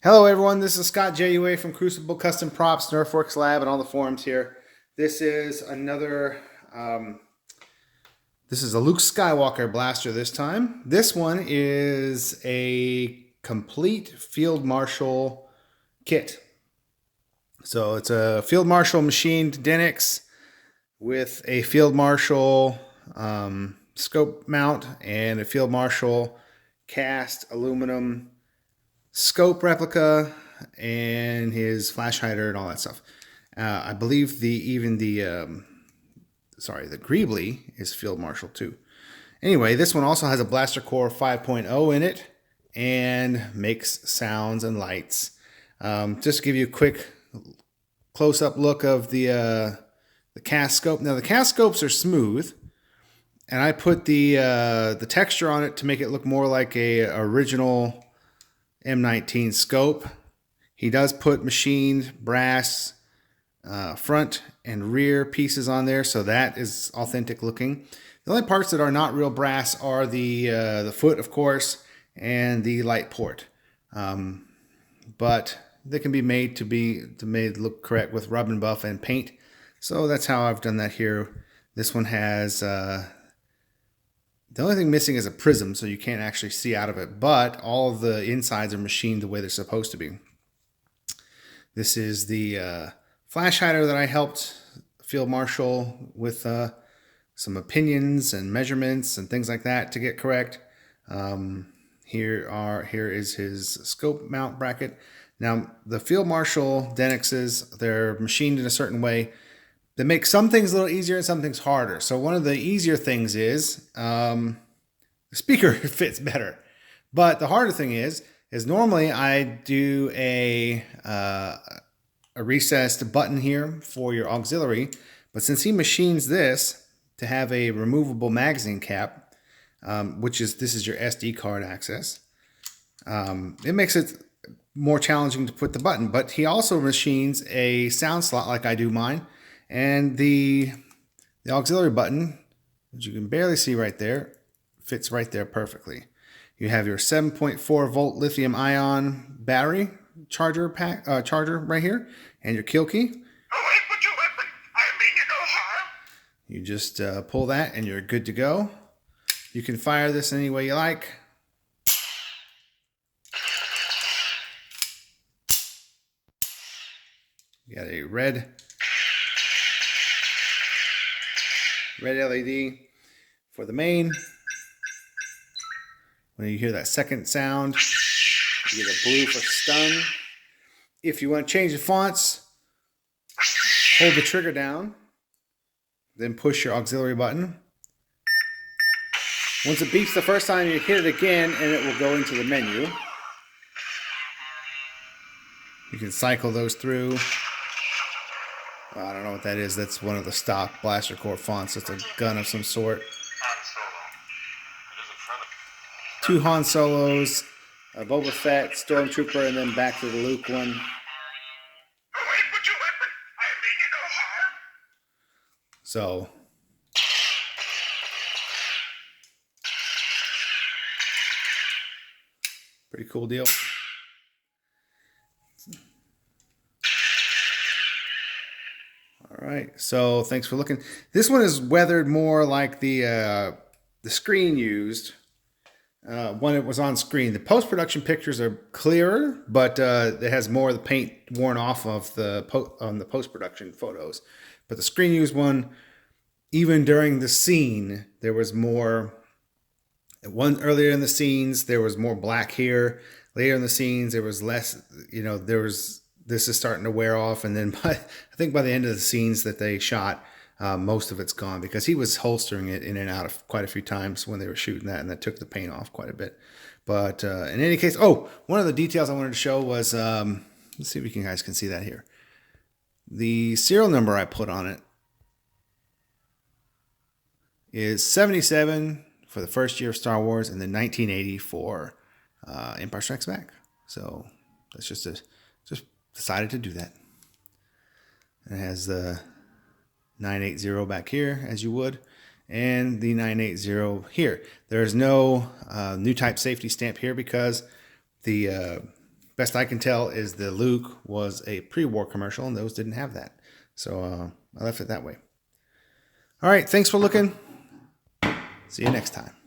Hello everyone, this is Scott JUA from Crucible Custom Props, Nerfworks Lab, and all the forums here. This is this is a Luke Skywalker blaster this time. This one is a complete Field Marshal kit. So it's a Field Marshal machined Denix with a Field Marshal scope mount and a Field Marshal cast aluminum scope replica and his flash hider and all that stuff. I believe the Greebly is Field Marshal too. Anyway, this one also has a Blaster Core 5.0 in it and makes sounds and lights. Just to give you a quick close-up look of the cast scope. Now the cast scopes are smooth, and I put the texture on it to make it look more like a original M19 scope. He does put machined brass front and rear pieces on there, so that is authentic looking. The only parts that are not real brass are the foot, of course, and the light port. But they can be made to look correct with rub and buff and paint. So that's how I've done that here. This one has the only thing missing is a prism, so you can't actually see out of it, but all of the insides are machined the way they're supposed to be. This is the flash hider that I helped Field Marshal with some opinions and measurements and things like that to get correct. Here is his scope mount bracket. Now, the Field Marshal Denixes, they're machined in a certain way that makes some things a little easier and some things harder. So one of the easier things is the speaker fits better. But the harder thing is normally I do a recessed button here for your auxiliary. But since he machines this to have a removable magazine cap, this is your SD card access, it makes it more challenging to put the button. But he also machines a sound slot like I do mine. And the auxiliary button, which you can barely see right there, fits right there perfectly. You have your 7.4 volt lithium ion battery charger right here, and your kill key. You just pull that and you're good to go. You can fire this any way you like. You got a red LED for the main. When you hear that second sound, you get a blue for stun. If you want to change the fonts, hold the trigger down, then push your auxiliary button. Once it beeps the first time, you hit it again and it will go into the menu. You can cycle those through. I don't know what that is. That's one of the stock Blaster Core fonts. It's a gun of some sort. Two Han Solos, a Boba Fett, Stormtrooper, and then back to the Luke one. So, pretty cool deal. All right, so thanks for looking. This one is weathered more like the screen used when it was on screen. The post-production pictures are clearer, but it has more of the paint worn off of on the post-production photos. But the screen used one, even during the scene, there was more. Earlier in the scenes, there was more black here. Later in the scenes, there was less. This is starting to wear off, and then I think by the end of the scenes that they shot, most of it's gone because he was holstering it in and out of quite a few times when they were shooting that, and that took the paint off quite a bit. But in any case, one of the details I wanted to show was, let's see if you guys can see that here. The serial number I put on it is 77 for the first year of Star Wars, and then 1980 for Empire Strikes Back. So that's just decided to do that. It has the 980 back here, as you would, and the 980 here. There's no new type safety stamp here because the best I can tell is the Luke was a pre-war commercial, and those didn't have that. So I left it that way. All right, thanks for looking. See you next time.